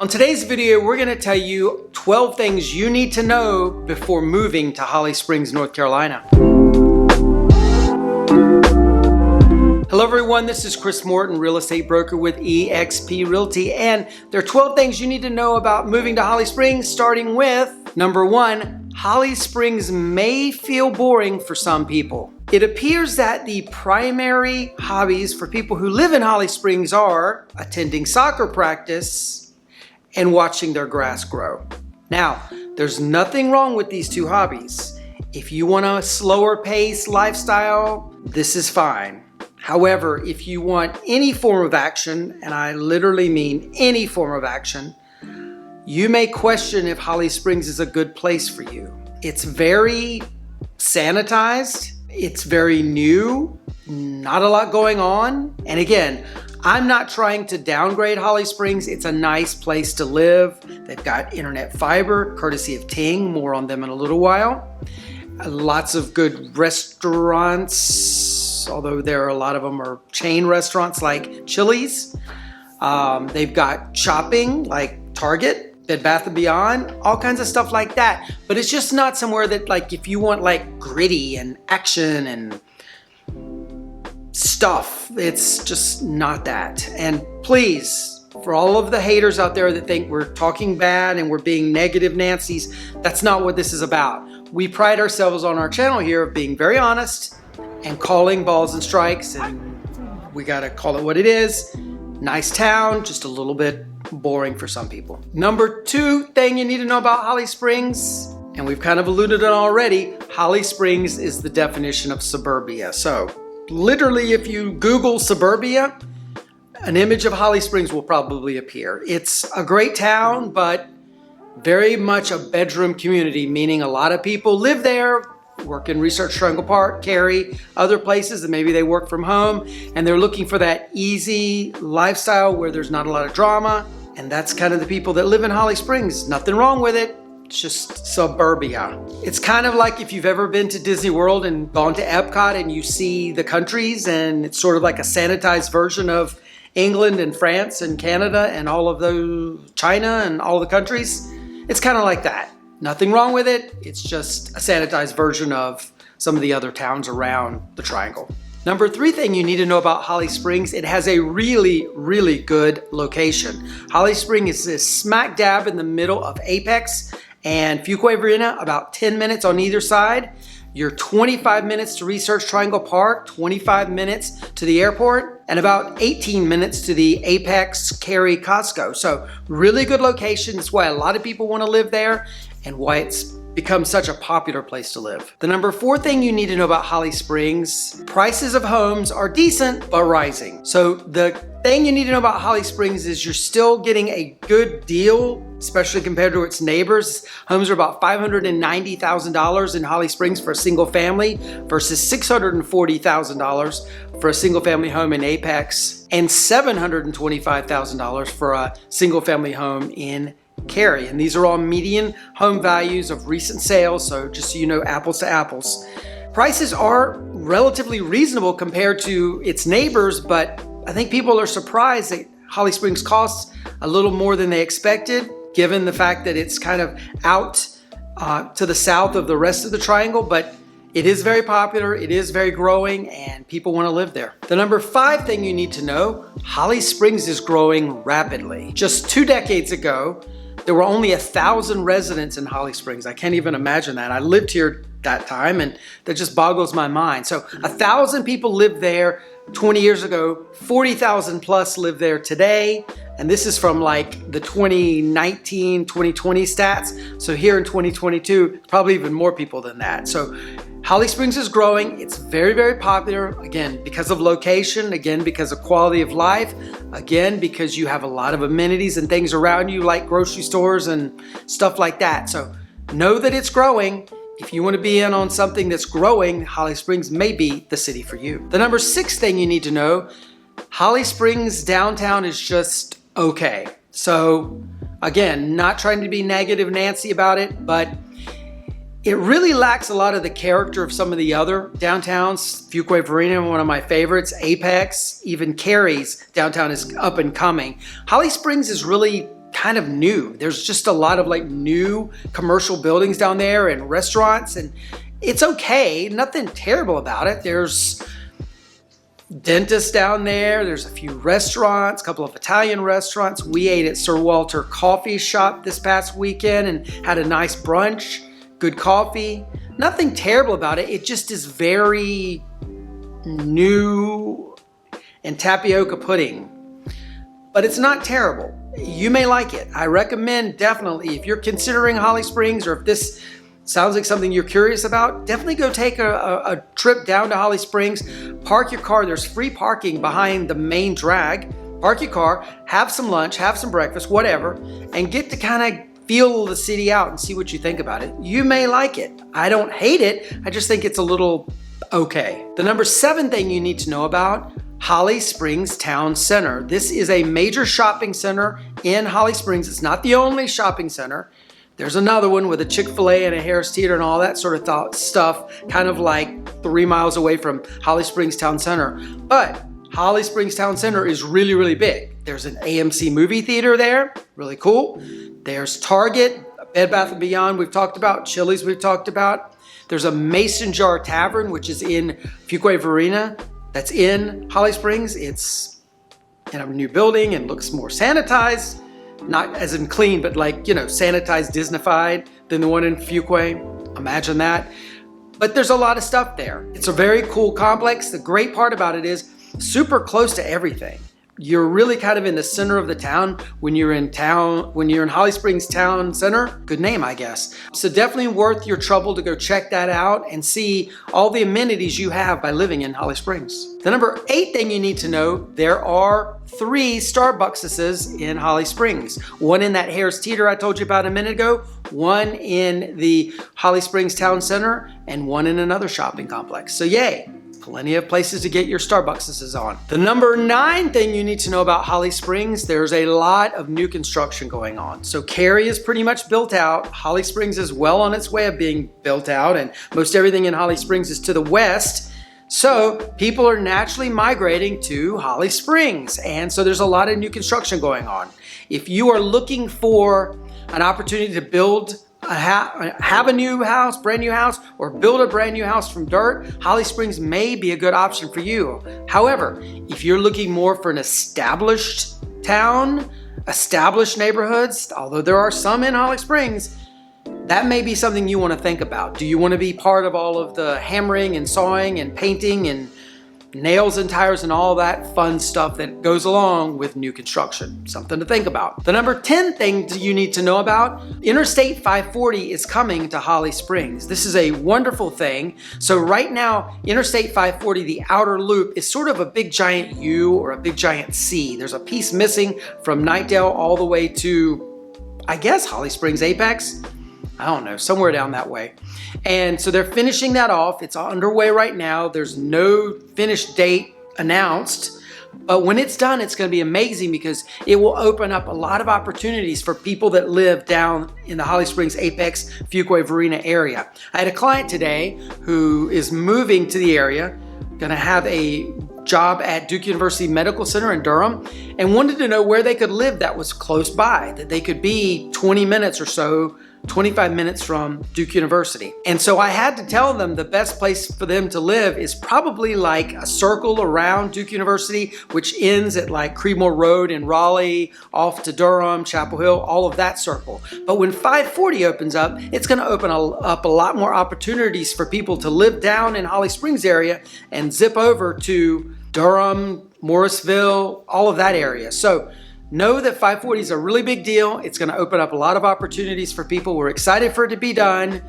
On today's video, we're going to tell you 12 things you need to know before moving to Holly Springs, North Carolina. Hello everyone, this is Chris Morton, real estate broker with eXp Realty, and there are 12 things you need to know about moving to Holly Springs, starting with number 1, Holly Springs may feel boring for some people. It appears that the primary hobbies for people who live in Holly Springs are attending soccer practice and watching their grass grow. Now, there's nothing wrong with these two hobbies. If you want a slower pace lifestyle, this is fine. However, if you want any form of action, and I literally mean any form of action, you may question if Holly Springs is a good place for you. It's very sanitized, it's very new, not a lot going on. And again, I'm not trying to downgrade Holly Springs. It's a nice place to live. They've got internet fiber, courtesy of Ting. More on them in a little while. Lots of good restaurants, although there are a lot of them are chain restaurants like Chili's. They've got shopping like Target, Bed Bath & Beyond, all kinds of stuff like that. But it's just not somewhere that, like, if you want like gritty and action and stuff, it's just not that. And please, for all of the haters out there that think we're talking bad and we're being negative Nancy's, that's not what this is about. We pride ourselves on our channel here of being very honest and calling balls and strikes, and we gotta call it what it is. Nice town, just a little bit boring for some people. Number 2 thing you need to know about Holly Springs, and we've kind of alluded to it already, Holly Springs is the definition of suburbia. So literally, if you Google suburbia, an image of Holly Springs will probably appear. It's a great town, but very much a bedroom community, meaning a lot of people live there, work in Research Triangle Park, Cary, other places, and maybe they work from home, and they're looking for that easy lifestyle where there's not a lot of drama, and that's kind of the people that live in Holly Springs. Nothing wrong with it. It's just suburbia. It's kind of like if you've ever been to Disney World and gone to Epcot and you see the countries, and it's sort of like a sanitized version of England and France and Canada and all of those, China and all the countries. It's kind of like that. Nothing wrong with it. It's just a sanitized version of some of the other towns around the triangle. Number 3 thing you need to know about Holly Springs, it has a really, really good location. Holly Springs is smack dab in the middle of Apex and Fuquay Varina, about 10 minutes on either side. You're 25 minutes to Research Triangle Park, 25 minutes to the airport, and about 18 minutes to the Apex Cary Costco. So really good location. That's why a lot of people want to live there and why it's become such a popular place to live. The number 4 thing you need to know about Holly Springs, prices of homes are decent but rising. So the thing you need to know about Holly Springs is you're still getting a good deal, especially compared to its neighbors. Homes are about $590,000 in Holly Springs for a single family versus $640,000 for a single family home in Apex and $725,000 for a single family home in Cary. And these are all median home values of recent sales, so just so you know, apples to apples. Prices are relatively reasonable compared to its neighbors, but I think people are surprised that Holly Springs costs a little more than they expected, given the fact that it's kind of out to the south of the rest of the triangle, but it is very popular, it is very growing, and people want to live there. The number 5 thing you need to know, Holly Springs is growing rapidly. Just 2 decades ago, there were only 1,000 residents in Holly Springs. I can't even imagine that. I lived here that time, and that just boggles my mind. So 1,000 people lived there 20 years ago, 40,000 plus live there today. And this is from like the 2019, 2020 stats. So here in 2022, probably even more people than that. So Holly Springs is growing. It's very, very popular. Again, because of location, again, because of quality of life, again, because you have a lot of amenities and things around you like grocery stores and stuff like that. So know that it's growing. If you want to be in on something that's growing, Holly Springs may be the city for you. The number 6 thing you need to know, Holly Springs downtown is just okay. So again, not trying to be negative Nancy about it, but it really lacks a lot of the character of some of the other downtowns. Fuquay Varina, one of my favorites, Apex, even Cary's downtown is up and coming. Holly Springs is really kind of new. There's just a lot of like new commercial buildings down there and restaurants, and it's okay. Nothing terrible about it. There's dentists down there. There's a few restaurants, a couple of Italian restaurants. We ate at Sir Walter Coffee Shop this past weekend and had a nice brunch, good coffee. Nothing terrible about it. It just is very new and tapioca pudding, but it's not terrible. You may like it. I recommend definitely, if you're considering Holly Springs, or if this sounds like something you're curious about, definitely go take a trip down to Holly Springs. Park your car. There's free parking behind the main drag. Park your car, have some lunch, have some breakfast, whatever, and get to kind of feel the city out and see what you think about it. You may like it. I don't hate it. I just think it's a little okay. The number 7 thing you need to know about Holly Springs Town Center. This is a major shopping center in Holly Springs. It's not the only shopping center. There's another one with a Chick-fil-A and a Harris Teeter and all that sort of stuff, kind of like 3 miles away from Holly Springs Town Center. But Holly Springs Town Center is really, really big. There's an AMC movie theater there, really cool. There's Target, Bed Bath & Beyond we've talked about, Chili's we've talked about. There's a Mason Jar Tavern, which is in Fuquay Varina. That's in Holly Springs. It's in a new building and looks more sanitized. Not as in clean, but like, sanitized, Disneyfied than the one in Fuquay. Imagine that. But there's a lot of stuff there. It's a very cool complex. The great part about it is super close to everything. You're really kind of in the center of the town when you're in Holly Springs Town Center. Good name, I guess. So definitely worth your trouble to go check that out and see all the amenities you have by living in Holly Springs. The number 8 thing you need to know, there are 3 Starbuckses in Holly Springs. One in that Harris Teeter I told you about a minute ago, one in the Holly Springs Town Center, and one in another shopping complex. So yay. Plenty of places to get your Starbuckses on. The number 9 thing you need to know about Holly Springs, there's a lot of new construction going on. So Cary is pretty much built out. Holly Springs is well on its way of being built out, and most everything in Holly Springs is to the west. So people are naturally migrating to Holly Springs. And so there's a lot of new construction going on. If you are looking for an opportunity to build have a new house, brand new house, or build a brand new house from dirt, Holly Springs may be a good option for you. However, if you're looking more for an established town, established neighborhoods, although there are some in Holly Springs, that may be something you want to think about. Do you want to be part of all of the hammering and sawing and painting and nails and tires and all that fun stuff that goes along with new construction? Something to think about. The number 10 thing you need to know about, Interstate 540 is coming to Holly Springs. This is a wonderful thing. So right now, Interstate 540, the outer loop, is sort of a big giant U or a big giant C. There's a piece missing from Knightdale all the way to, I guess, Holly Springs Apex. I don't know, somewhere down that way. And so they're finishing that off. It's underway right now. There's no finished date announced. But when it's done, it's going to be amazing because it will open up a lot of opportunities for people that live down in the Holly Springs Apex, Fuquay Varina area. I had a client today who is moving to the area, going to have a job at Duke University Medical Center in Durham, and wanted to know where they could live that was close by, that they could be 20 minutes or so, 25 minutes from Duke University. And so I had to tell them the best place for them to live is probably like a circle around Duke University, which ends at like Creedmoor Road in Raleigh, off to Durham, Chapel Hill, all of that circle. But when 540 opens up, it's going to open up a lot more opportunities for people to live down in Holly Springs area and zip over to Durham, Morrisville, all of that area. So know that 540 is a really big deal. It's going to open up a lot of opportunities for people. We're excited for it to be done.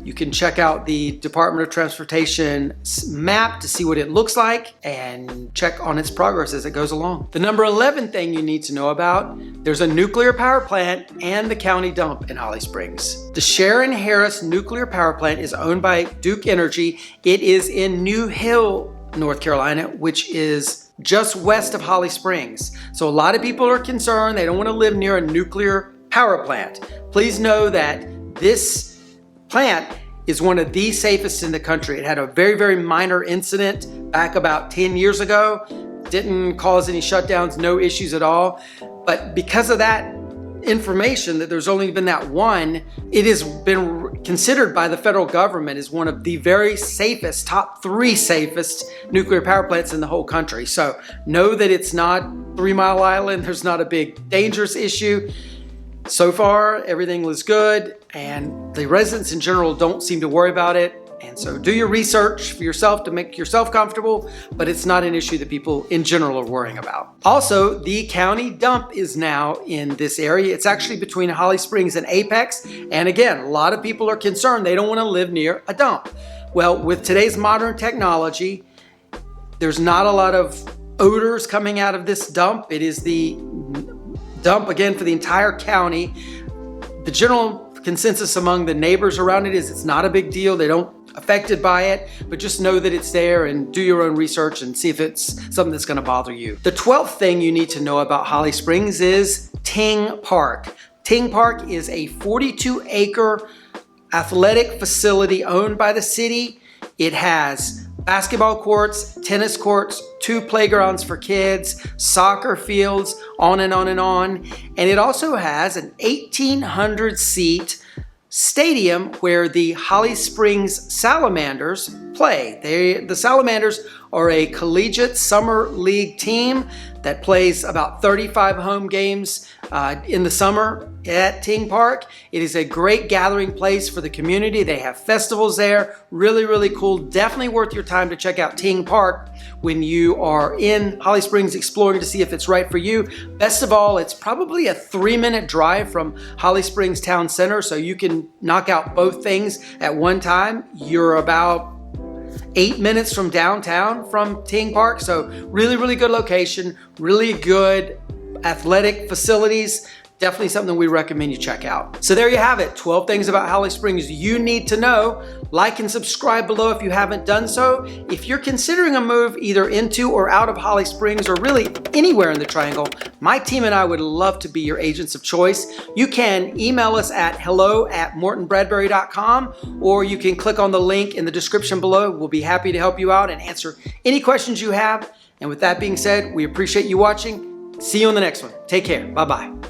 You can check out the Department of Transportation map to see what it looks like and check on its progress as it goes along. The number 11 thing you need to know about, there's a nuclear power plant and the county dump in Holly Springs. The Sharon Harris Nuclear Power Plant is owned by Duke Energy. It is in New Hill, North Carolina, which is just west of Holly Springs. So a lot of people are concerned. They don't want to live near a nuclear power plant. Please know that this plant is one of the safest in the country. It had a very, very minor incident back about 10 years ago. Didn't cause any shutdowns, no issues at all. But because of that, information that there's only been that one, it has been considered by the federal government as one of the very safest, top 3 safest nuclear power plants in the whole country. So know that it's not 3 Mile Island. There's not a big dangerous issue. So far, everything was good, and the residents in general don't seem to worry about it. And so do your research for yourself to make yourself comfortable, but it's not an issue that people in general are worrying about. Also, the county dump is now in this area. It's actually between Holly Springs and Apex. And again, a lot of people are concerned they don't want to live near a dump. Well, with today's modern technology, there's not a lot of odors coming out of this dump. It is the dump, again, for the entire county. The general consensus among the neighbors around it is it's not a big deal. They don't affected by it, but just know that it's there and do your own research and see if it's something that's going to bother you. The 12th thing you need to know about Holly Springs is Ting Park. Ting Park is a 42-acre athletic facility owned by the city. It has basketball courts, tennis courts, 2 playgrounds for kids, soccer fields, on and on and on. And it also has an 1,800-seat stadium where the Holly Springs Salamanders play. The Salamanders are a collegiate summer league team that plays about 35 home games in the summer at Ting Park. It is a great gathering place for the community. They have festivals there. Really, really cool. Definitely worth your time to check out Ting Park when you are in Holly Springs exploring to see if it's right for you. Best of all, it's probably a 3-minute drive from Holly Springs Town Center, so you can knock out both things at one time. You're about 8 minutes from downtown from Ting Park, so really, really good location, really good athletic facilities. Definitely something we recommend you check out. So there you have it, 12 things about Holly Springs you need to know. Like and subscribe below if you haven't done so. If you're considering a move either into or out of Holly Springs or really anywhere in the Triangle, my team and I would love to be your agents of choice. You can email us at hello@mortonbradbury.com, or you can click on the link in the description below. We'll be happy to help you out and answer any questions you have. And with that being said, we appreciate you watching. See you on the next one. Take care. Bye-bye.